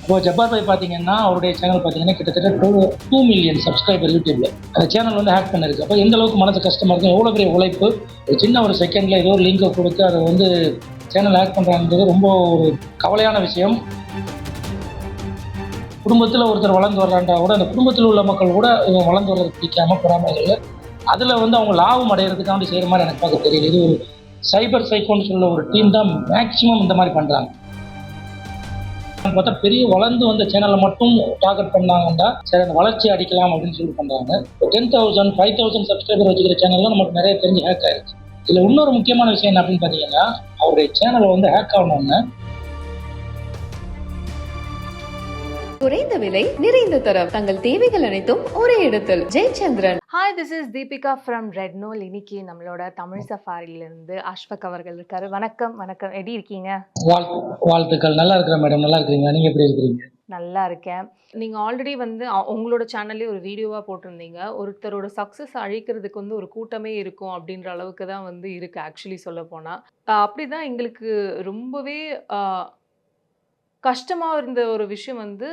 இப்போ ஜப்பார் பாய் பார்த்தீங்கன்னா அவருடைய சேனல் பார்த்தீங்கன்னா கிட்டத்தட்ட 2 மில்லியன் சப்ஸ்கிரைபர் யூடியூப்ல. அந்த சேனல் வந்து ஹேக் பண்ணிருக்கு. அப்போ எந்த அளவுக்கு மனசு கஷ்டமா இருக்கும், எவ்வளோ பெரிய உழைப்பு. ஒரு சின்ன ஒரு செகண்ட்ல ஏதோ ஒரு லிங்கை கொடுத்து அதை வந்து சேனல் ஹேக் பண்ணுறாங்கிறது ரொம்ப ஒரு கவலையான விஷயம். குடும்பத்தில் ஒருத்தர் வளர்ந்து வர்றாண்டா கூட அந்த குடும்பத்தில் உள்ள மக்கள் கூட இவன் வளர்ந்து வர்றது பிடிக்காம பொறாமைகள் அதில் வந்து அவங்க லாபம் அடைகிறதுக்காண்டி செய்கிற மாதிரி எனக்கு பார்க்க தெரியல. இது ஒரு சைபர் சைக்கோன்னு சொல்ல ஒரு டீம் தான் மேக்சிமம் இந்த மாதிரி பண்ணுறாங்க. பார்த்தா பெரிய வளர்ந்து வந்த சேனலை மட்டும் டார்கெட் பண்ணாங்கன்னா சரி அந்த வளர்ச்சி அடிக்கலாம் அப்படின்னு சொல்லி பண்ணுறாங்க. 10,000 5,000 சப்ஸ்கிரைபர் வச்சுக்கிற சேனல்லாம் நமக்கு நிறைய தெரிஞ்சு ஹேக் ஆயிடுச்சு. இதில் இன்னொரு முக்கியமான விஷயம் என்ன அப்படின்னு பார்த்தீங்கன்னா அவருடைய சேனலை வந்து ஹேக் ஆகணும்னு குறைந்த விலை நிறைந்த தரம் தங்கள் தேவைகள் அனைத்தும் ஒரே இடத்தில் Jayachandran. Hi, this is Deepika from Red நோல். இன்னைக்கு நம்மளோட தமிழ் சஃபாரியிலிருந்து அஷ்ஃபக் அவர்கள் இருக்காரு. வணக்கம். வணக்கம், எப்படி இருக்கீங்க? வாழ்த்துக்கள். நல்லா இருக்கிறேன் மேடம். நல்லா இருக்கிறீங்க, நீங்க எப்படி இருக்கிறீங்க? நல்லா இருக்கேன். நீங்கள் ஆல்ரெடி வந்து உங்களோட சேனல்லே ஒரு வீடியோவாக போட்டிருந்தீங்க. ஒருத்தரோட சக்ஸஸ் அழிக்கிறதுக்கு வந்து ஒரு கூட்டமே இருக்கும் அப்படின்ற அளவுக்கு தான் வந்து இருக்குது ஆக்சுவலி சொல்ல போனால். அப்படி தான் எங்களுக்கு ரொம்பவே கஷ்டமாக இருந்த ஒரு விஷயம் வந்து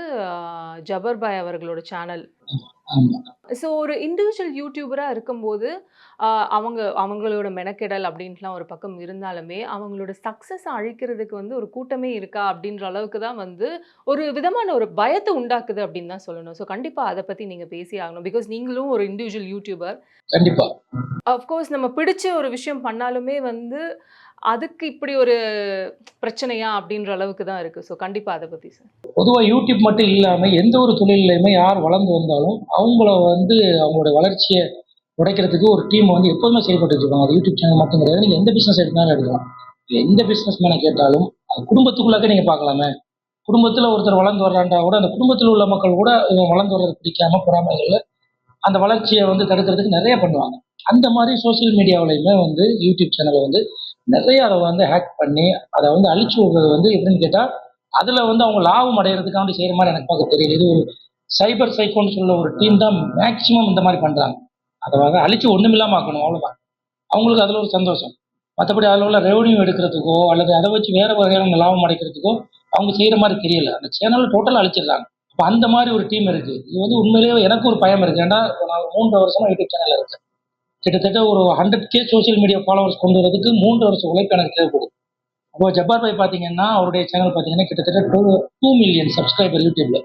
ஜபர் பாய் அவர்களோட சேனல். ஸோ ஒரு இண்டிவிஜுவல் யூடியூபராக இருக்கும்போது அவங்களோட மெனக்கெடல் அப்படின்ட்டுலாம் ஒரு பக்கம் இருந்தாலுமே அவங்களோட சக்ஸஸை அழிக்கிறதுக்கு வந்து ஒரு கூட்டமே இருக்கா அப்படின்ற அளவுக்கு தான் வந்து ஒரு விதமான ஒரு பயத்தை உண்டாக்குது அப்படின்னு தான் சொல்லணும். ஸோ கண்டிப்பாக அதை பற்றி நீங்கள் பேசி ஆகணும். பிகாஸ் நீங்களும் ஒரு இண்டிவிஜுவல் யூடியூபர். கண்டிப்பா அஃப்கோர்ஸ் நம்ம பிடிச்ச ஒரு விஷயம் பண்ணாலுமே வந்து அதுக்கு இப்படி ஒரு பிரச்சனையா அப்படின்ற அளவுக்கு தான் இருக்கு. ஸோ கண்டிப்பா அதை பத்தி சார். பொதுவாக யூடியூப் மட்டும் இல்லாமல் எந்த ஒரு தொழிலையுமே யார் வளர்ந்து வந்தாலும் அவங்கள வந்து அவங்களோட வளர்ச்சியை உடைக்கிறதுக்கு ஒரு டீம் வந்து எப்போதுமே செயல்பட்டு இருக்காங்க. அது யூடியூப் சேனல் மட்டும் கிடையாது. நீங்கள் எந்த பிஸ்னஸ் எடுத்தாலும் எடுக்கலாம். எந்த பிஸ்னஸ் மேனை கேட்டாலும் அது குடும்பத்துக்குள்ளாக்க நீங்கள் பார்க்கலாமே. குடும்பத்தில் ஒருத்தர் வளர்ந்து வர்றாண்டா கூட அந்த குடும்பத்தில் உள்ள மக்கள் கூட இவன் வளர்ந்து வர்றது பிடிக்காம பொறாமைகள் அந்த வளர்ச்சியை வந்து தடுக்கிறதுக்கு நிறைய பண்ணுவாங்க. அந்த மாதிரி சோசியல் மீடியாவிலையுமே வந்து யூடியூப் சேனலை வந்து நிறைய அதை வந்து ஹேக் பண்ணி அதை வந்து அழிச்சு விடுறது வந்து எப்படின்னு கேட்டால் அதில் வந்து அவங்க லாபம் அடைகிறதுக்காண்டி செய்கிற மாதிரி எனக்கு பார்க்க தெரியல. இது ஒரு சைபர் சைக்கோன்னு சொல்ல ஒரு டீம் தான் மேக்சிமம் இந்த மாதிரி பண்ணுறாங்க. அதை வந்து அழிச்சு ஒன்றுமில்லாமல் ஆக்கணும், அவ்வளோதான். அவங்களுக்கு அதில் ஒரு சந்தோஷம். மற்றபடி அதில் உள்ள ரெவன்யூ எடுக்கிறதுக்கோ அல்லது அதை வச்சு வேறு வகையான லாபம் அடைக்கிறதுக்கோ அவங்க செய்கிற மாதிரி தெரியல. அந்த சேனலை டோட்டலாக அழிச்சிடுறாங்க. இப்போ அந்த மாதிரி ஒரு டீம் இருக்குது. இது வந்து உண்மையிலேயே எனக்கு ஒரு பயம் இருக்குது. ஏன்னா நான் 3 வருஷமாக யூடியூப் சேனலில் இருக்கேன். கிட்டத்தட்ட ஒரு 100K சோசியல் மீடியா ஃபாலோவர்ஸ் கொண்டு வரதுக்கு 3 வருஷம் உழைப்பு எனக்கு தேவைப்படுது. அப்போ ஜப்பார் பாய் பார்த்தீங்கன்னா அவருடைய சேனல் பார்த்தீங்கன்னா கிட்டத்தட்ட 2 மில்லியன் சப்ஸ்கிரைபர் யூடியூப்ல.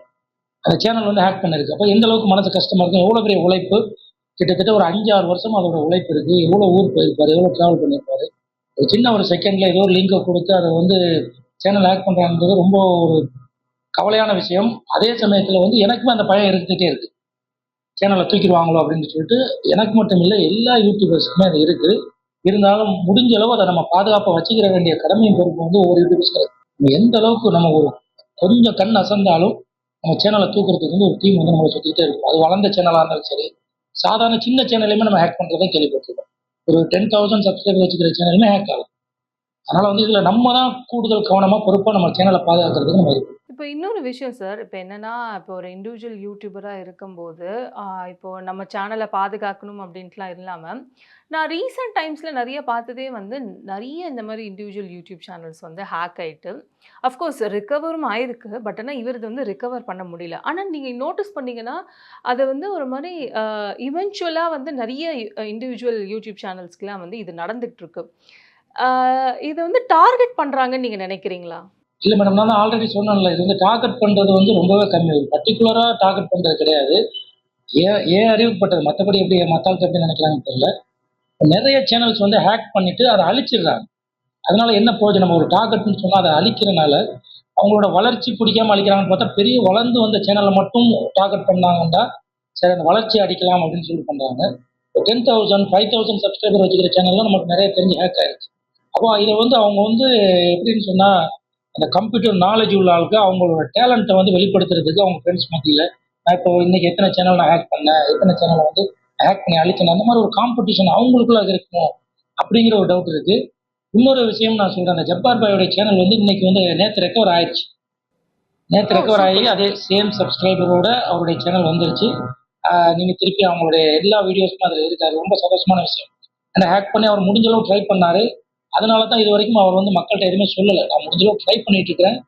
அந்த சேனல் வந்து ஹேக் பண்ணிருக்கு. அப்போ எந்த அளவுக்கு மனசு கஷ்டமா இருக்கும், எவ்வளோ பெரிய உழைப்பு. கிட்டத்தட்ட ஒரு 5-6 வருஷம் அதோட உழைப்பு இருக்கு. எவ்வளோ ஊர் போயிருப்பாரு, எவ்வளோ டிராவல் பண்ணியிருப்பாரு. ஒரு சின்ன ஒரு செகண்ட்ல ஏதோ ஒரு லிங்கை கொடுத்து அதை வந்து சேனல் ஹேக் பண்ணுறாங்கிறது ரொம்ப ஒரு கவலையான விஷயம். அதே சமயத்தில் வந்து எனக்குமே அந்த பயம் இருந்துகிட்டே இருக்கு. சேனலை தூக்கிடுவாங்களோ அப்படின்னு சொல்லிட்டு எனக்கு மட்டும் இல்லை எல்லா யூடியூபர்ஸுக்குமே அது இருக்குது. இருந்தாலும் முடிஞ்ச அளவு அதை நம்ம பாதுகாப்பாக வச்சுக்கிற வேண்டிய கடமையும் பொறுப்பு வந்து ஒவ்வொரு யூடியூபர்ஸ்க்கு நம்ம எந்த அளவுக்கு நம்ம ஒரு கொஞ்சம் கண் அசந்தாலும் நம்ம சேனலை தூக்குறதுக்கு வந்து ஒரு டீம் வந்து நம்மளை சுற்றிக்கிட்டே இருக்கும். அது வளர்ந்த சேனலாக இருந்தாலும் சரி, சாதாரண சின்ன சேனலையுமே நம்ம ஹேக் பண்ணுறதை கேள்விப்பட்டிருக்கோம். ஒரு 10,000 சப்ஸ்கிரைபர் வச்சுக்கிற சேனலுமே ஹேக் ஆகும். அதனால் வந்து இதில் நம்ம தான் கூடுதல் கவனமாக பொறுப்பாக நம்ம சேனலை பாதுகாக்கிறதுக்கு நம்ம இருக்கோம். இப்போ இன்னொரு விஷயம் சார். இப்போ என்னன்னா, இப்போ ஒரு இண்டிவிஜுவல் யூடியூபராக இருக்கும்போது இப்போ நம்ம சேனலை பாதுகாக்கணும் அப்படின்ட்டுலாம் இல்லாமல் நான் ரீசெண்ட் டைம்ஸில் நிறைய பார்த்ததே வந்து நிறைய இந்த மாதிரி இண்டிவிஜுவல் யூடியூப் சேனல்ஸ் வந்து ஹேக் ஆகிட்டு அஃப்கோர்ஸ் ரிகவரும் ஆயிருக்கு. பட் ஆனால் இவரது வந்து ரிகவர் பண்ண முடியல. ஆனால் நீங்கள் நோட்டீஸ் பண்ணீங்கன்னா அது வந்து ஒரு மாதிரி இவென்ச்சுவலாக வந்து நிறைய இண்டிவிஜுவல் யூடியூப் சேனல்ஸ்க்கெலாம் வந்து இது நடந்துகிட்டு இருக்கு. இது வந்து டார்கெட் பண்ணுறாங்கன்னு நீங்கள் நினைக்கிறீங்களா? இல்லை மேடம், நான் ஆல்ரெடி சொன்னேன்ல, இது வந்து டார்கெட் பண்ணுறது வந்து ரொம்பவே கம்மி. ஒரு பர்டிகுலராக டார்கெட் பண்ணுறது கிடையாது. ஏன் அறிவுப்பட்டது. மற்றபடி எப்படி மற்ற ஆளுக்கு எப்படி நினைக்கிறாங்கன்னு தெரியல. நிறைய சேனல்ஸ் வந்து ஹேக் பண்ணிட்டு அதை அழிச்சிடுறாங்க. அதனால என்ன பிரயோஜனம்? ஒரு டார்கெட்னு சொன்னால் அதை அழிக்கிறனால அவங்களோட வளர்ச்சி பிடிக்காம அழிக்கிறாங்கன்னு பார்த்தா பெரிய வளர்ந்து வந்த சேனலை மட்டும் டார்கெட் பண்ணாங்கன்னா சரி அந்த வளர்ச்சி அடிக்கலாம் அப்படின்னு சொல்லி பண்ணுறாங்க. 10,000 5,000 சப்ஸ்கிரைபர் வச்சுக்கிற சேனல்லாம் நமக்கு நிறைய தெரிஞ்சு ஹேக் ஆயிடுச்சு. அப்போ இதை வந்து அவங்க வந்து எப்படின்னு சொன்னால் அந்த கம்ப்யூட்டர் நாலேஜ் உள்ள ஆளுக்கு அவங்களோட டேலண்ட்டை வந்து வெளிப்படுத்துறதுக்கு அவங்க ஃப்ரெண்ட்ஸ் மத்தியில் நான் இப்போ இன்னைக்கு எத்தனை சேனல் நான் ஹேக் பண்ணேன், எத்தனை சேனலை வந்து ஹேக் பண்ணி அழிக்கணும், அந்த மாதிரி ஒரு காம்படிஷன் அவங்களுக்குள்ள இருக்கும் அப்படிங்கிற ஒரு டவுட் இருக்கு. இன்னொரு விஷயம் நான் சொல்றேன். அந்த ஜப்பார் பாயோட சேனல் வந்து இன்னைக்கு வந்து நேற்று ரெக்கவர் ஆயிடுச்சு. நேற்று ரெக்கவர் ஆகி அதே சேம் சப்ஸ்கிரைபரோட அவருடைய சேனல் வந்துருச்சு. நீங்க திருப்பி அவங்களுடைய எல்லா வீடியோஸும் அதில் இருக்காரு. ரொம்ப சந்தோஷமான விஷயம். ஏன்னா ஹேக் பண்ணி அவர் முடிஞ்ச அளவு ட்ரை பண்ணாரு. அதனால தான் இது வரைக்கும் அவர் வந்து மக்கள்கிட்ட எதுவுமே சொல்லலை. நான் முடிஞ்ச அளவு ட்ரை பண்ணிட்டு இருக்கிறேன்.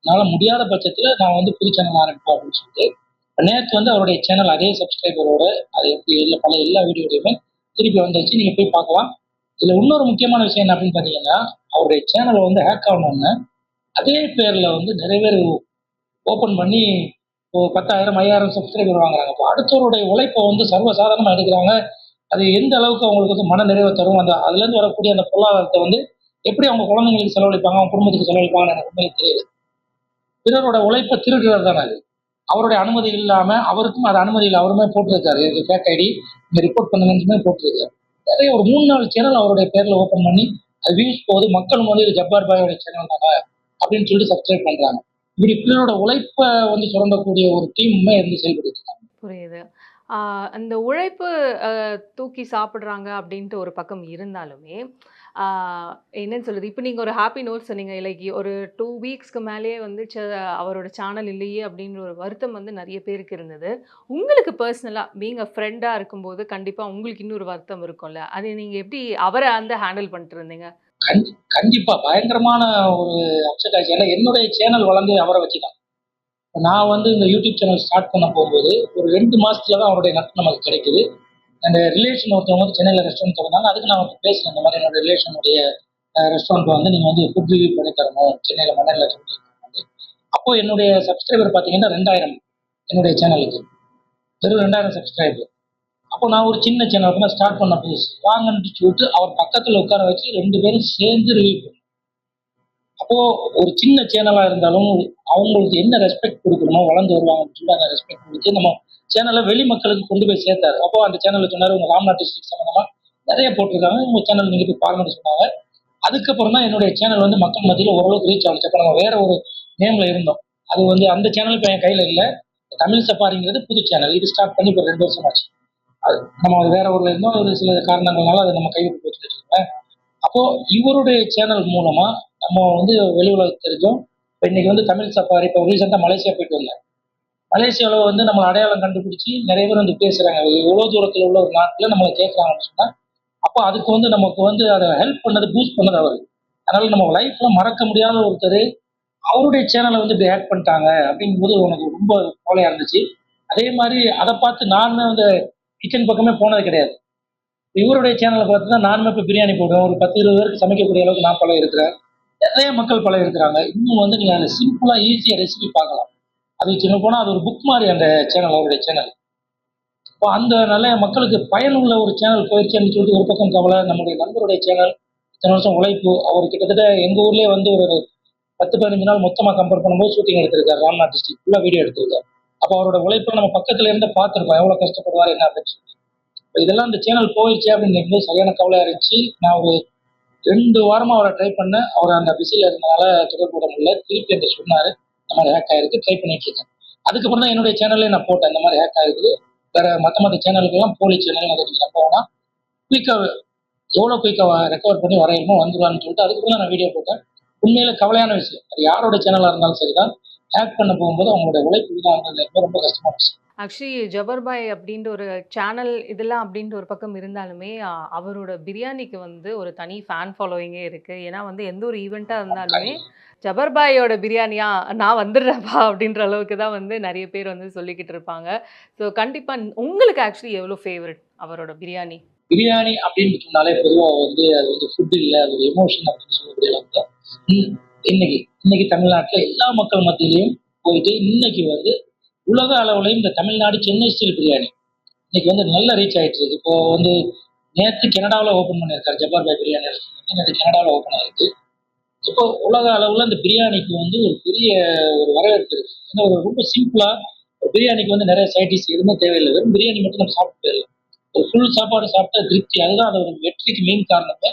என்னால முடியாத பட்சத்துல நான் வந்து புது சேனல் ஆரம்பிப்போம் அப்படின்னு சொல்லிட்டு நேத்து வந்து அவருடைய சேனல் அதே சப்ஸ்கிரைபரோட அது எப்படி பல எல்லா வீடியோடையுமே திருப்பி வந்துருச்சு. நீங்க போய் பார்க்கலாம். இதுல இன்னொரு முக்கியமான விஷயம் என்ன அப்படின்னு பார்த்தீங்கன்னா, அவருடைய சேனல வந்து ஹேக் ஆகணும்னு அதே பேர்ல வந்து நிறைய பேர் ஓப்பன் பண்ணி ஒரு 10,000, 5,000 சப்ஸ்கிரைபர் வாங்குறாங்க. அப்போ அடுத்தவருடைய உழைப்ப வந்து சர்வசாதாரணமா எடுக்குறாங்க. அது எந்த அளவுக்கு அவங்களுக்கு வந்து மனநிறைவ தரும். அதுலேருந்து வரக்கூடிய அந்த பொருளாதாரத்த வந்து எப்படி அவங்க குழந்தைங்களுக்கு செலவழிப்பாங்க, அவங்க குடும்பத்துக்கு செலவழிப்பாங்கன்னு எனக்கு உண்மையிலே தெரியல. பிறரோட உழைப்ப திருடுறது தானே அது. அவருடைய அனுமதி இல்லாம, அவருக்கும் அது அனுமதி இல்ல. அவருமே போட்டிருக்காரு. இது ஃபேக் ஐடி. நீங்க ரிப்போர்ட் பண்ணுங்கன்னு போட்டிருக்காரு. நெறைய ஒரு 3, 4 சேனல் அவருடைய பேர்ல ஓப்பன் பண்ணி, அது வியூஸ் போகுது. மக்களும் வந்து இது ஜப்பார் பாயோட சேனல் தானே அப்படின்னு சொல்லிட்டு சப்ஸ்கிரைப் பண்றாங்க. இப்படி பிறரோட உழைப்ப வந்து சுரண்டக்கூடிய ஒரு டீமுமே இருந்து செயல்பட்டுட்டு இருக்காங்க. புரியுது. ஆ அந்த உழைப்பு அ தூக்கி சாப்பிடுறாங்க அப்படின்ட்டு ஒரு பக்கம் இருந்தாலுமே, ஆ என்னன்னு சொல்றது, இப்ப நீங்க ஒரு ஹாப்பி நோட் சொன்னீங்க. லைக் ஒரு 2 வீக்ஸ்க்கு மேலேயே வந்து அவரோட சேனல் இல்லையே அப்படின்ற ஒரு வருத்தம் வந்து நெறைய பேருக்கு இருந்தது. உங்களுக்கு பர்சனலா பீயிங் ஃப்ரெண்டா இருக்கும்போது கண்டிப்பா உங்களுக்கு இன்னொரு வருத்தம் இருக்கும்ல. அதை நீங்க எப்படி அவர வந்து ஹேண்டில் பண்ணிட்டு இருந்தீங்க? கண் கண்டிப்பா பயங்கரமான ஒரு அப்செட் ஆச்சு. ஏன்னா என்னுடைய சேனல் வளர்ந்தது அவர வச்சு தான். நான் வந்து இந்த யூடியூப் சேனல் ஸ்டார்ட் பண்ண போகும்போது, ஒரு 2 மாசத்துல தான் அவருடைய நட்பு நமக்கு கிடைக்குது. அந்த ரிலேஷன் ஒருத்தவங்க வந்து சென்னையில ரெஸ்டாரண்ட் திறந்தாங்க. அதுக்கு நான் அவர்ட்ட பேசினேன். இந்த மாரி என்னோட ரிலேஷனுடைய ரெஸ்டாரண்ட் வந்து நீங்க வந்து ஃபுட் ரிவ்யூ பண்ணி தரணும். சென்னையில மணலில அப்போ என்னுடைய சப்ஸ்கிரைபர் பார்த்தீங்கன்னா 2000 என்னுடைய சேனலுக்கு. வெறும் 2000 சப்ஸ்கிரைபர். அப்போ நான் ஒரு சின்ன சேனல் அப்ப தான் ஸ்டார்ட் பண்ண புதுசு. வாங்கன்னு சொல்லிட்டு அவர் பக்கத்துல உட்கார வச்சு 2 பேரும் சேர்ந்து ரிவ்யூ பண்ணோம். அப்போ ஒரு சின்ன சேனலா இருந்தாலும் அவங்களுக்கு என்ன ரெஸ்பெக்ட் குடுக்கணுமோ வளர்ந்து வருவாங்கன்னு சொல்லிட்டு அந்த ரெஸ்பெக்ட் குடுத்து நம்ம சேனல வெளி மக்களுக்கு கொண்டு போய் சேர்த்தாரு. அப்போ அந்த சேனல்ல சொன்னாரு, "உங்க ராம்நாத் டிஸ்ட்ரிக்ட் சம்மந்தமா நெறைய போட்டிருக்காங்க. உங்க சேனல் நீங்க போய் பாருங்கன்னு" சொன்னாங்க. அதுக்கப்புறம் தான் என்னுடைய சேனல் வந்து மக்கள் மத்தியில ஓரளவுக்கு ரீச் ஆனுச்சு. அப்ப நம்ம வேற ஒரு நேம்ல இருந்தோம். அது வந்து அந்த சேனல் இப்ப என் கையில இல்ல. தமிழ் சஃபாரிங்கிறது புது சேனல். இது ஸ்டார்ட் பண்ணி இப்ப 2 வருஷம் ஆச்சு. அது நம்ம வேற ஊர்ல இருந்தோம். ஒரு சில காரணங்கள்னால அது நம்ம கைவிட்டு போச்சுன்னு வச்சுக்கோங்களேன். அப்போ இவருடைய சேனல் மூலமா நம்ம வந்து வெளி உலகுக்கு தெரிஞ்சோம். இப்ப இன்னைக்கு வந்து தமிழ் சஃபாரி இப்ப ரீசென்ட்டா மலேசியா போயிட்டு வந்தேன். மலேசியால வந்து நம்மள அடையாளம் கண்டுபிடிச்சு நெறைய பேர் வந்து பேசுறாங்க. எவ்வளோ தூரத்துல உள்ள ஒரு நாட்டுல நம்மள கேட்கறாங்கன்னு சொன்னா, அப்ப அதுக்கு வந்து நமக்கு வந்து அத ஹெல்ப் பண்ணது, பூஸ்ட் பண்ணது அவரு. அதனால நம்ம லைஃப்ல மறக்க முடியாத ஒருத்தரு, அவருடைய சேனல வந்து இப்படி ஹேக் பண்ணிட்டாங்க அப்படிங்கும்போது எனக்கு ரொம்ப கவலையா இருந்துச்சு. அதே மாரி அத பார்த்து நானுமே வந்து கிச்சன் பக்கமே போனது கிடையாது. இவருடைய சேனல பார்த்து தான் நானுமே இப்ப பிரியாணி போடுவேன். ஒரு 10, 20 பேருக்கு சமைக்கக்கூடிய அளவுக்கு நான் பழகியிருக்கிறேன். நெறைய மக்கள் பழகியிருக்கிறாங்க. இன்னும் வந்து நீங்க அதுல சிம்பிளா, ஈஸியா ரெசிபி பார்க்கலாம். அது சொல்லப்போனா அது ஒரு புக் மாரி அந்த சேனல், அவருடைய சேனல். இப்போ அந்த நல்ல மக்களுக்கு பயனுள்ள ஒரு சேனல் போயிருச்சேன்னு சொல்லிட்டு ஒரு பக்கம் கவலை. நம்முடைய நண்பருடைய சேனல், இத்தன வருஷம் உழைப்பு. அவர் கிட்டத்தட்ட எங்க ஊர்லயே வந்து ஒரு 10, 15 நாள் மொத்தமா கம்பேர் பண்ணும்போது ஷூட்டிங் எடுத்திருக்காரு. ராம்நாத் டிஸ்ட்ரிக்ட் ஃபுல்லா வீடியோ எடுத்திருக்காரு. அப்ப அவரோட உழைப்ப நம்ம பக்கத்துல இருந்து பார்த்திருக்கோம். எவ்வளவு கஷ்டப்படுவாரு என்ன அப்படின்னு சொல்லி. இதெல்லாம் இந்த சேனல் போயிருச்சே அப்படின்னு நினைக்கும்போது சரியான கவலையா இருந்துச்சு. நான் ஒரு 2 வாரமா அவர ட்ரை பண்ணேன். அவர் அந்த பிஸில இருந்தனால தொடர்பு கொள்ள முடியல. திருப்பி என்ட்ட சொன்னாரு. இந்த மாரி ஹேக் ஆயிருக்கு. ட்ரை பண்ணிட்டு இருக்கேன். அதுக்கப்புறம் தான் என்னுடைய சேனல்லயே நான் போட்டேன். இந்த மாரி ஹேக் ஆயிருக்குது. வேற மத்த சேனலுக்கெல்லாம் போலி சேனல் அத நீங்க நம்ப வேணாம். குயிக்கா எவ்வளோ குயிக்கா ரெக்கவர் பண்ணி வரையணுமோ வந்துருவான்னு சொல்லிட்டு அதுக்கப்புறம் தான் நான் வீடியோ போட்டேன். உண்மையிலே கவலையான விஷயம். அது யாரோட சேனலா இருந்தாலும் சரிதான். ஹேக் பண்ண போகும்போது அவங்களுடைய உழைப்பு வீணாகுறது ரொம்ப ரொம்ப கஷ்டமான விஷயம். ஆக்சுவலி ஜபர்பாய் அப்படின்ற ஒரு சேனல் இதெல்லாம் அப்படின்ற ஒரு பக்கம் இருந்தாலுமே, அவரோட பிரியாணிக்கு வந்து ஒரு தனி ஃபேன் ஃபாலோயிங்கே இருக்கு. ஏன்னா வந்து எந்த ஒரு ஈவென்ட்டா இருந்தாலுமே, ஜபர்பாயோட பிரியாணியா நான் வந்துடுறேன்ப்பா அப்படின்ற அளவுக்கு தான் வந்து நெறைய பேர் வந்து சொல்லிக்கிட்டு இருப்பாங்க. ஸோ கண்டிப்பா உங்களுக்கு ஆக்சுவலி எவ்வளோ ஃபேவரைட் அவரோட பிரியாணி? பிரியாணி அப்படின்னு சொன்னாலே பொதுவா வந்து அது வந்து ஃபுட் இல்ல. அது ஒரு எமோஷன் அப்படின்னு சொல்லக்கூடிய அளவுக்கு ம் இன்னைக்கு இன்னைக்கு தமிழ்நாட்டுல எல்லா மக்கள் மத்தியிலயும் போயிட்டு இன்னைக்கு வந்து உலக அளவுலயும் இந்த தமிழ்நாடு சென்னை ஸ்டைல் பிரியாணி இன்னைக்கு வந்து நல்ல ரீச் ஆயிட்டு இருக்கு. இப்போ வந்து நேத்து கனடாவுல ஓப்பன் பண்ணியிருக்காரு ஜப்பார் பாய் பிரியாணி ரெஸ்டாரண்ட். நேத்து கனடாவுல ஓப்பன் ஆயிருக்கு. இப்போ உலக அளவுல இந்த பிரியாணிக்கு வந்து ஒரு பெரிய ஒரு வரவேற்பு இருக்கு. ஏன்னா ஒரு ரொம்ப சிம்பிளா பிரியாணிக்கு வந்து நிறைய சைட் டிஷ் எதுவுமே தேவையில்லை. வெறும் பிரியாணி மட்டும் நம்ம சாப்பிட்டு போயிடலாம். ஒரு ஃபுல் சாப்பாடு சாப்பிட்டா திருப்தி. அதுதான் அதோட வெற்றிக்கு மெயின் காரணமே.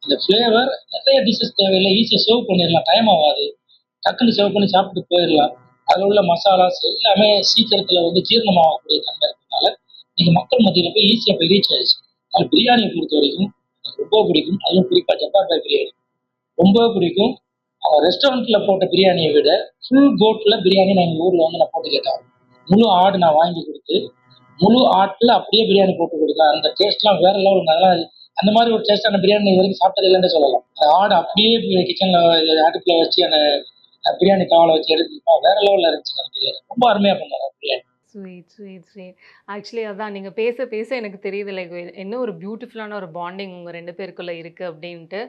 அந்த ஃப்ளேவர் நிறைய டிஷ்ஷஸ் தேவையில்லை. ஈஸியா சர்வ் பண்ணிடலாம். டைம் ஆகாது. டக்குன்னு சர்வ் பண்ணி சாப்பிட்டு போயிடலாம். அதில உள்ள மசாலாஸ் எல்லாமே சீக்கிரத்தில வந்து ஜீரணமாகக்கூடிய தன்மை இருக்கிறதுனால, இன்னைக்கு மக்கள் மத்தியில போய் ஈஸியா போய் ரீச் ஆயிடுச்சு. அது பிரியாணிய பொறுத்தவரைக்கும் எனக்கு ரொம்ப பிடிக்கும். அதுவும் குறிப்பா ஜப்பார் பாய் பிரியாணி. ரொம்பவே பிடிக்கும். அவன் ரெஸ்டாரண்ட்ல போட்ட பிரியாணிய விட, ஃபுல் கோட்ல பிரியாணி நான் எங்க ஊர்ல வந்து நான் போட்டு கேட்டேன். முழு ஆடு நான் வாங்கி குடுத்து, முழு ஆட்ல அப்படியே பிரியாணி போட்டு குடுத்தேன். அந்த டேஸ்ட்லாம் வேற லெவலுங்க. அதெல்லாம் அந்த மாரி ஒரு டேஸ்ட்டான பிரியாணி நான் இதுவரைக்கும் சாப்பிட்டது இல்லன்னு சொல்லலாம். அந்த ஆட அப்படியே கிச்சன்ல அடுப்புல வச்சு அந்த பிரியாணி தாவலை வச்சு எடுத்துருப்போம். வேற லெவல்ல இருந்துச்சு அந்த பிரியாணி. ரொம்ப அருமையா பண்ணாரு biryani. Sweet, sweet, sweet. Actually அதான் நீங்க பேச, பேச எனக்கு தெரியுது லைக் என்ன ஒரு பியூட்டிஃபுல்லான ஒரு பாண்டிங் உங்க 2 பேருக்குள்ள இருக்கு அப்டின்ட்டு.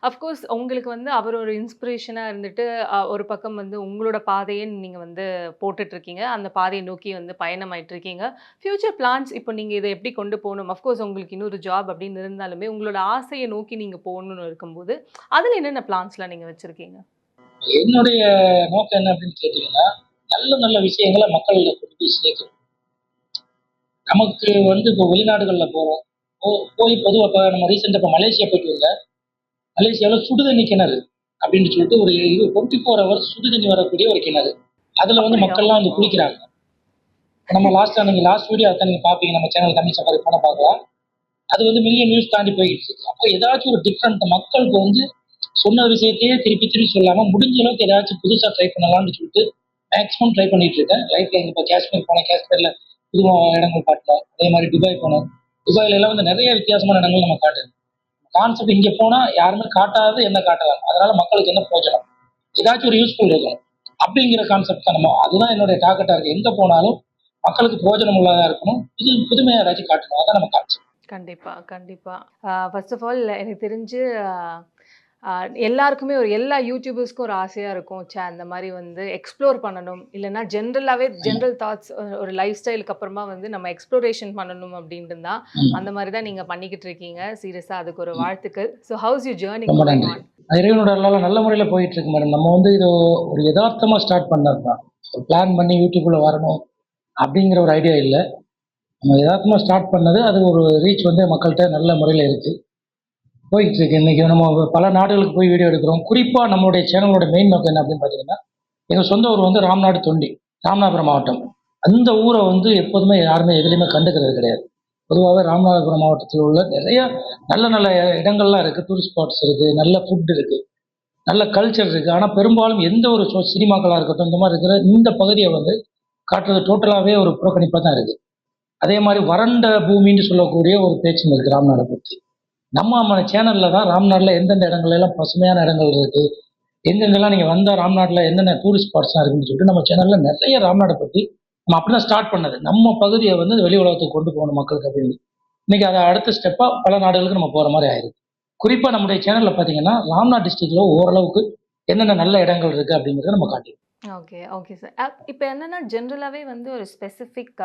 அஃப்கோர்ஸ் உங்களுக்கு வந்து அவர் ஒரு இன்ஸ்பிரேஷனா இருந்துட்டு, ஒரு பக்கம் வந்து உங்களோட பாதைய நீங்க வந்து போட்டுட்ருக்கீங்க. அந்த பாதைய நோக்கி வந்து பயணமாயிட்டுருக்கீங்க. ஃப்யூச்சர் பிளான்ஸ் இப்போ நீங்க இத எப்படி கொண்டு போணும்? அஃப்கோர்ஸ் உங்களுக்கு இன்னொரு ஜாப் அப்படின்னு இருந்தாலுமே, உங்களோட ஆசைய நோக்கி நீங்க போகணும்னு இருக்கும்போது, அதுல என்னென்ன பிளான்ஸ்லாம் நீங்க வச்சிருக்கீங்க? என்னுடைய நோக்கம் என்ன அப்படின்னு கேட்டீங்கன்னா, நல்ல நல்ல விஷயங்கள மக்கள்ல கொண்டு போய் சேர்க்கணும். நமக்கு வந்து இப்போ வெளிநாடுகள்ல போறோம். போய் பொதுவா இப்ப நம்ம ரீசென்ட்டா இப்ப மலேசியா போயிட்டு வந்தேன். மலேசியாவுல சுடுதண்ணி கிணறு அப்படின்னு சொல்லிட்டு ஒரு 24 ஹவர்ஸ் சுடுதண்ணி வரக்கூடிய ஒரு கிணறு. அதுல வந்து அப்படியா? மக்கள்லாம் வந்து ஓ! குளிக்கிறாங்க. நம்ம நீங்க லாஸ்ட் வீடியோ அதான் நீங்க பார்ப்பீங்க. நம்ம சேனல் தமிழ் சஃபாரி போனா பார்க்கலாம். அது வந்து மில்லியன் வியூஸ் தாண்டி போயிட்டு இருக்கு. அப்போ ஏதாச்சும் ஒரு டிஃபரெண்ட் மக்களுக்கு வந்து சொன்ன விஷயத்தையே திருப்பி திருப்பி சொல்லாம முடிஞ்ச அளவுக்கு ஏதாச்சும் புதுசா ட்ரை பண்ணலாம்னு சொல்லிட்டு மேக்ஸிமம் ட்ரை பண்ணிட்டு இருக்கேன். லைஃப்ல இப்போ காஷ்மீர் போனேன். காஷ்மீர்ல புது இடங்கள் காட்டலாம். அதே மாதிரி துபாய் போனோம். துபாயில எல்லாம் வந்து நிறைய வித்தியாசமான இடங்கள் நம்ம காட்டுது. கான்செப்ட் இங்க போனா யாருமே காட்டாதது என்ன காட்டலாம். அதனால மக்களுக்கு என்ன பிரயோஜனம்? ஏதாச்சும் ஒரு யூஸ்ஃபுல் இருக்கும். அப்படிங்கிற கான்செப்ட் தான் நம்ம அதுதான் என்னுடைய டார்கெட்டா இருக்கு. எங்க போனாலும் மக்களுக்கு பிரயோஜனம் உள்ளதா இருக்கணும். புதுமையா ஏதாச்சும் காட்டணும். அதான் நம்ம கான்செப்ட். கண்டிப்பா, கண்டிப்பா. ஃபர்ஸ்ட் ஆஃப் ஆல் எனக்கு தெரிஞ்சு அ அ எல்லாருக்குமே எல்லா யூடியூபர்ஸ்க்கும் ஒரு ஆசையா இருக்கும். ச்சே! அந்த மாரி வந்து எக்ஸ்ப்ளோர் பண்ணணும். இல்லன்னா ஜென்ரலாவே ஜென்ரல் தாட்ஸ் ஒரு லைஃப் ஸ்டைலுக்கு அப்புறமா வந்து நம்ம எக்ஸ்ப்ளோரேஷன் பண்ணணும் அப்டின்ட்டு தான். அந்த மாரி தான் நீங்க பண்ணிக்கிட்டு இருக்கீங்க. சீரியஸா அதுக்கு ஒரு வாழ்த்துக்கள். So how is your journey ரொம்ப கோயிங் நன்றி. ஆன்? இறைவனோட அருளால நல்ல முறையில போயிட்டு இருக்கு மேடம். நம்ம வந்து இது ஒரு எதார்த்தமா ஸ்டார்ட் பண்ணது தான். ஒரு பிளான் பண்ணி யூடியூப்குள்ள வரணும் அப்படிங்கிற ஒரு ஐடியா இல்ல. நம்ம எதார்த்தமா ஸ்டார்ட் பண்ணது. அது ஒரு ரீச் வந்து மக்கள்ட்ட நல்ல முறையில இருக்கு. போயிட்டு இருக்கு. இன்னைக்கு நம்ம பல நாடுகளுக்கு போய் வீடியோ எடுக்கிறோம். குறிப்பா நம்மளுடைய சேனலோட மெயின் நோக்கம் என்ன அப்படின்னு பார்த்தீங்கன்னா, எங்க சொந்த ஊர் வந்து ராம்நாடு தொண்டி. ராமநாதபுரம் மாவட்டம். அந்த ஊர வந்து எப்போதுமே யாருமே எதுலயுமே கண்டுக்கிறது கிடையாது. பொதுவாவே ராமநாதபுரம் மாவட்டத்தில் உள்ள நிறைய நல்ல நல்ல இடங்கள்லாம் இருக்கு. டூரிஸ்ட் ஸ்பாட்ஸ் இருக்கு. நல்ல ஃபுட் இருக்கு. நல்ல கல்ச்சர் இருக்கு. ஆனா பெரும்பாலும் எந்த ஒரு சினிமாக்களா இருக்கட்டும், இந்த மாரி இருக்கிற இந்த பகுதிய வந்து காட்டுறது டோட்டலாவே ஒரு புறக்கணிப்பா தான் இருக்கு. அதே மாரி வறண்ட பூமின்னு சொல்லக்கூடிய ஒரு பேச்சும் இருக்கு ராம்நாட பத்தி. நம்ம சேனல்ல தான் ராம்நாட்ல எந்தெந்த இடங்கள்ல எல்லாம் பசுமையான இடங்கள் இருக்கு, எங்கெங்கெல்லாம் நீங்க வந்தா ராம்நாட்ல என்னென்ன டூரிஸ்ட் ஸ்பாட்ஸ்லாம் இருக்குன்னு சொல்லிட்டு நம்ம சேனல்ல நெறைய ராம்நாட பத்தி நம்ம அப்படிதான் ஸ்டார்ட் பண்ணது. நம்ம பகுதிய வந்து வெளி உலகத்துக்கு கொண்டு போகணும் மக்களுக்கு அப்படின்னு. இன்னைக்கு அத அடுத்த ஸ்டெப்பா பல நாடுகளுக்கு நம்ம போற மாரி ஆயிருக்கு. குறிப்பா நம்முடைய சேனல்ல பார்த்தீங்கன்னா, ராம்நாத் டிஸ்ட்ரிக்ட்ல ஓரளவுக்கு என்னென்ன நல்ல இடங்கள் இருக்கு அப்படிங்கிறத நம்ம காட்டியிருக்கோம். Okay, okay sir. இப்ப என்னன்னா ஜென்ரலாவே வந்து ஒரு ஸ்பெசிஃபிக்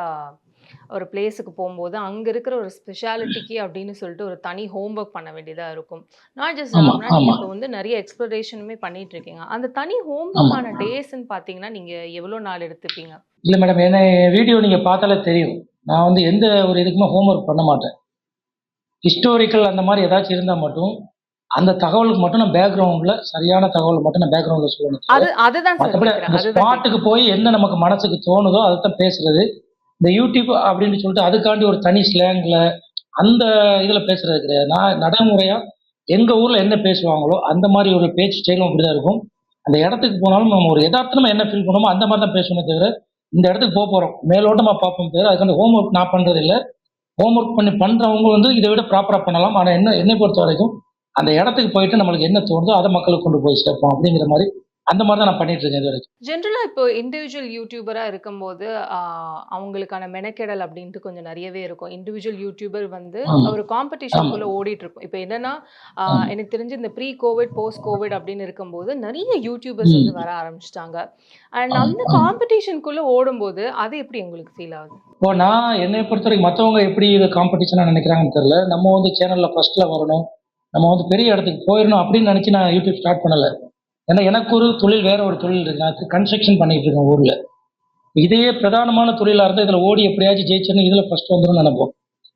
ஒரு பிளேஸுக்கு போம்போது, அங்க இருக்கிற ஒரு ஸ்பெஷாலிட்டிக்கு அப்படின்னு சொல்லிட்டு ஒரு தனி ஹோம் ஒர்க் பண்ண வேண்டியதா இருக்கும். நாட் ஜஸ்ட் ஆமா, ராம்னா, நீங்க ஆமா, இப்ப வந்து நெறைய எக்ஸ்ப்ளோரேஷனுமே பண்ணிட்டு இருக்கீங்க. அந்த தனி ஹோம் ஆமா. ஒர்க்கான டேஸ்ன்னு பார்த்தீங்கன்னா, நீங்க எவ்வளோ நாள் எடுத்துப்பீங்க? இல்ல மேடம். வீடியோ நீங்க பார்த்தாலே தெரியும். நான் வந்து எந்த ஒரு இதுக்குமே ஹோம் ஒர்க் பண்ண மாட்டேன். ஹிஸ்டாரிக்கல் அந்த மாரி ஏதாச்சும் இருந்தா மட்டும், அந்த தகவலுக்கு மட்டும் நான் பேக்கிரவுண்ட்ல சரியான தகவல் மட்டும் நான் பேக்கிரவுண்ட்ல சொல்லணுமே தவிர, அதுதான் சார் மத்தபடி கேட்கிறேன். அந்த அதுதான் ஸ்பாட்டுக்கு கேட்கிறேன். போய் என்ன நமக்கு மனசுக்கு தோணுதோ அதத்தான் பேசுறது. இந்த யூடியூப் அப்படின்னு சொல்லிட்டு அதுக்காண்டி ஒரு தனி ஸ்லேங்ல அந்த இதுல பேசுறது கிடையாது. நான் நடைமுறையா எங்க ஊர்ல என்ன பேசுவாங்களோ, அந்த மாரி ஒரு பேச்சு ஸ்டைலும் அப்படிதான் இருக்கும். அந்த இடத்துக்கு போனாலும் நம்ம ஒரு எதார்த்தமா என்ன ஃபீல் பண்ணோமோ அந்த மாரி தான் பேசணுமே தவிர, இந்த இடத்துக்கு போறோம். மேலோட்டமா பார்ப்போம் தவிர, அதுக்காண்டி ஹோம் ஒர்க் நான் பண்றது இல்ல. ஹோம் ஒர்க் பண்றவங்க வந்து இத விட ப்ராப்பரா பண்ணலாம். ஆனா என்னை பொறுத்தவரைக்கும், அந்த இடத்துக்கு போயிட்டு நம்மளுக்கு என்ன தோணுதோ, அத மக்களுக்கு கொண்டு போய் சேர்ப்போம் அப்படிங்கிற மாரி, அந்த மாரி தான் நான் பண்ணிட்டு இருக்கேன் இதுவரைக்கும். ஜென்ரலா இப்போ இண்டிவிஜுவல் யூடியூபரா இருக்கும்போது, ஆ அவங்களுக்கான மெனக்கெடல் அப்படின்ட்டு கொஞ்சம் நெறையவே இருக்கும். இண்டிவிஜுவல் யூடியூபர் வந்து ஆமா, ஒரு ஆமா, காம்படிஷனுக்குள்ள ஓடிட்டுருக்கும். இப்ப என்னன்னா, ஆமா, எனக்கு தெரிஞ்சு இந்த ப்ரீ கோவிட், போஸ்ட் கோவிட் அப்படின்னு இருக்கும்போது, நெறைய யூடியூபர்ஸ் வந்து ம். வர ஆரம்பிச்சுட்டாங்க. அண்ட் ஆமா, அந்த ஆமா. காம்படிஷனுக்குள்ள ஓடும்போது, அது எப்படி உங்களுக்கு ஃபீல் ஆகுது? இப்போ நான் என்னைய பொறுத்தவரைக்கும் மத்தவங்க எப்படி இத காம்படிஷனா நினைக்கிறாங்கன்னு தெரியல. நம்ம வந்து சேனல்ல ஃபர்ஸ்ட்ல வரணும். நம்ம வந்து பெரிய இடத்துக்கு போயிரணும் அப்படின்னு நினைச்சு நான் யூடியூப் ஸ்டார்ட் பண்ணல. ஏன்னா எனக்கு ஒரு தொழில் வேற ஒரு தொழில் இருக்கு. நான் கன்ஸ்ட்ரக்ஷன் பண்ணிட்டு இருக்கேன் ஊர்ல. இதையே பிரதானமான தொழிலா இருந்தா இதுல ஓடி எப்படியாச்சும் ஜெயிச்சேன்னு இதுல ஃபர்ஸ்ட் வந்துரும்னு நினைப்போம்.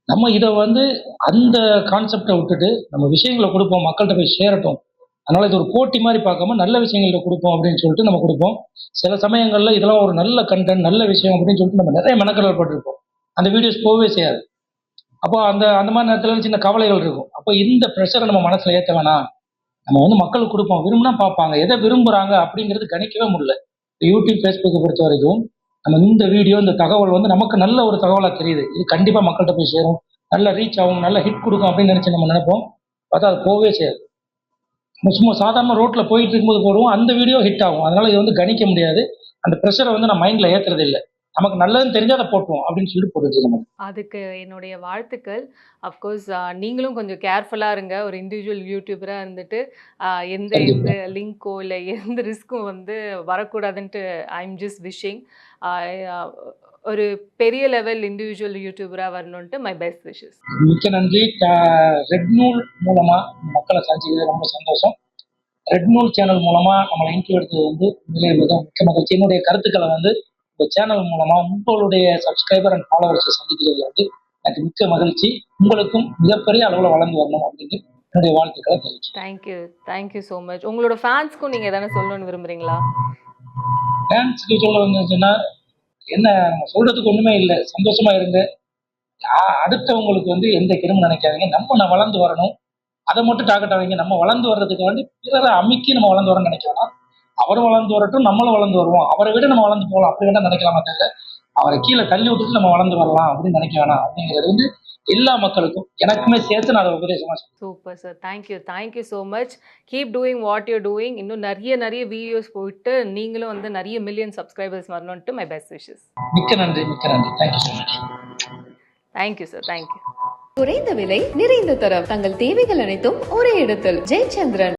நம்ம இத வந்து அந்த கான்செப்ட்ட விட்டுட்டு நம்ம விஷயங்கள குடுப்போம். மக்கள்ட்ட போய் சேரட்டும். அதனால இது ஒரு போட்டி மாரி பார்க்காம நல்ல விஷயங்கள்ல குடுப்போம் அப்படின்னு சொல்லிட்டு நம்ம குடுப்போம். சில சமயங்கள்ல இதெல்லாம் ஒரு நல்ல கன்டென்ட், நல்ல விஷயம் அப்படின்னு சொல்லிட்டு நம்ம நெறைய மெனக்கெடல் பட்டுருப்போம். அந்த வீடியோஸ் போகவே செய்யாது. அப்போ அந்த அந்த மாரி நேரத்துல சின்ன கவலைகள் இருக்கும். அப்போ இந்த பிரஷர நம்ம மனசுல ஏத்த வேணாம். நம்ம வந்து மக்களுக்கு குடுப்போம். விரும்புனா பார்ப்பாங்க. எத விரும்புறாங்க அப்படிங்கிறது கணிக்கவே முடியல. யூடியூப், Facebookஅ பொறுத்தவரைக்கும், நம்ம இந்த வீடியோ, இந்த தகவல் வந்து நமக்கு நல்ல ஒரு தகவலா தெரியுது. இது கண்டிப்பா மக்கள்ட்ட போய் சேரும். நல்ல ரீச் ஆகும். நல்ல ஹிட் குடுக்கும் அப்படின்னு நெனச்சு நம்ம நெனைப்போம். பார்த்தா அது போகவே செய்யாது. நம்ம சும்மா சாதாரண ரோட்ல போயிட்டு இருக்கும்போது போடுவோம், அந்த வீடியோ ஹிட் ஆகும். அதனால இது வந்து கணிக்க முடியாது. அந்த ப்ரெஷரை வந்து நான் மைண்ட்ல ஏத்துறது இல்ல. நமக்கு நல்லதுன்னு தெரிஞ்சா அதை போட்டுருவோம் அப்படின்னு சொல்லிட்டு போட்டுச்சு நம்ம. அதுக்கு என்னுடைய வாழ்த்துக்கள். அஃப்கோர்ஸ் நீங்களும் கொஞ்சம் கேர்ஃபுல்லா இருங்க. ஒரு இண்டிவிஜுவல் யூடியூபரா இருந்துட்டு, எந்த கண்டிப்பா. எந்த லிங்க்கோ இல்ல எந்த ரிஸ்க்கும் வந்து வரக்கூடாதுன்ட்டு ஐ அம் ஜஸ்ட் விஷிங். அ அ ஒரு பெரிய லெவல் இண்டிவிஜுவல் யூடியூபரா வரணுன்ட்டு மை பெஸ்ட் விஷஸ். மிக்க நன்றி. ரெட் நூல் மூலமா மக்களை சந்திச்சது ரொம்ப சந்தோஷம். ரெட் நூல் சேனல் மூலமா நம்மளை இன்டர்வியூ எடுத்தது வந்து உண்மையிலேயே மிக மிக்க மகிழ்ச்சி. என்னுடைய கருத்துக்களை வந்து இந்த சேனல் மூலமா உங்களுடைய சப்ஸ்கிரைபர் அண்ட் ஃபாலோவர்ஸை சந்திக்கிறதுல வந்து எனக்கு மிக்க மகிழ்ச்சி. உங்களுக்கும் மிகப்பெரிய அளவுல வளர்ந்து வரணும் அப்படின்னு என்னுடைய வாழ்த்துக்களை தெரிவிச்சுக்கிறேன். Thank you. Thank you so much. உங்களோட ஃபேன்ஸ்க்கும் நீங்க எதனா சொல்லணும்னு விரும்புறீங்களா? டான்ஸ்க்கு சொல்ல வந்துச்சுன்னா என்ன நம்ம சொல்றதுக்கு ஒண்ணுமே இல்லை. சந்தோஷமா இருங்க. அடுத்தவங்களுக்கு வந்து எந்த கெடும நினைக்காதீங்க. நம்ம வளர்ந்து வரணும். அதை மட்டும் டார்கெட் ஆவீங்க. நம்ம வளர்ந்து வர்றதுக்கு வந்து பிறரை அமுக்கி நம்ம வளர்ந்து வரோம்னு நினைக்க வேணாம். அவர் வளர்ந்து வரட்டும், நம்மளும் வளர்ந்து வருவோம். அவரை விட நம்ம வளர்ந்து போகலாம் அப்படி வேணா நினைக்கலாமா தவிர அவரை கீழே தள்ளி விட்டுட்டு நம்ம வளர்ந்து வரலாம் அப்படின்னு நினைக்க வேணாம் அப்படிங்கிறது வந்து எல்லா மக்களுக்கும் எனக்குமே சேர்த்து நான் அதை உபதேசமா சொல்றேன். Super sir. Thank you. Thank you so much. Keep doing what you're doing. இன்னும் நெறைய வீடியோஸ் போட்டு நீங்களும் வந்து நெறைய மில்லியன் சப்ஸ்கிரைபர்ஸ் வரணுன்ட்டு மை பெஸ்ட் விஷஸ். மிக்க நன்றி, மிக்க நன்றி. Thank you so much. Thank you sir. Thank you. குறைந்த விலை நிறைந்த தரம் தங்கள் தேவைகள் அனைத்தும் ஒரே இடத்தில் ஜெயச்சந்திரன்.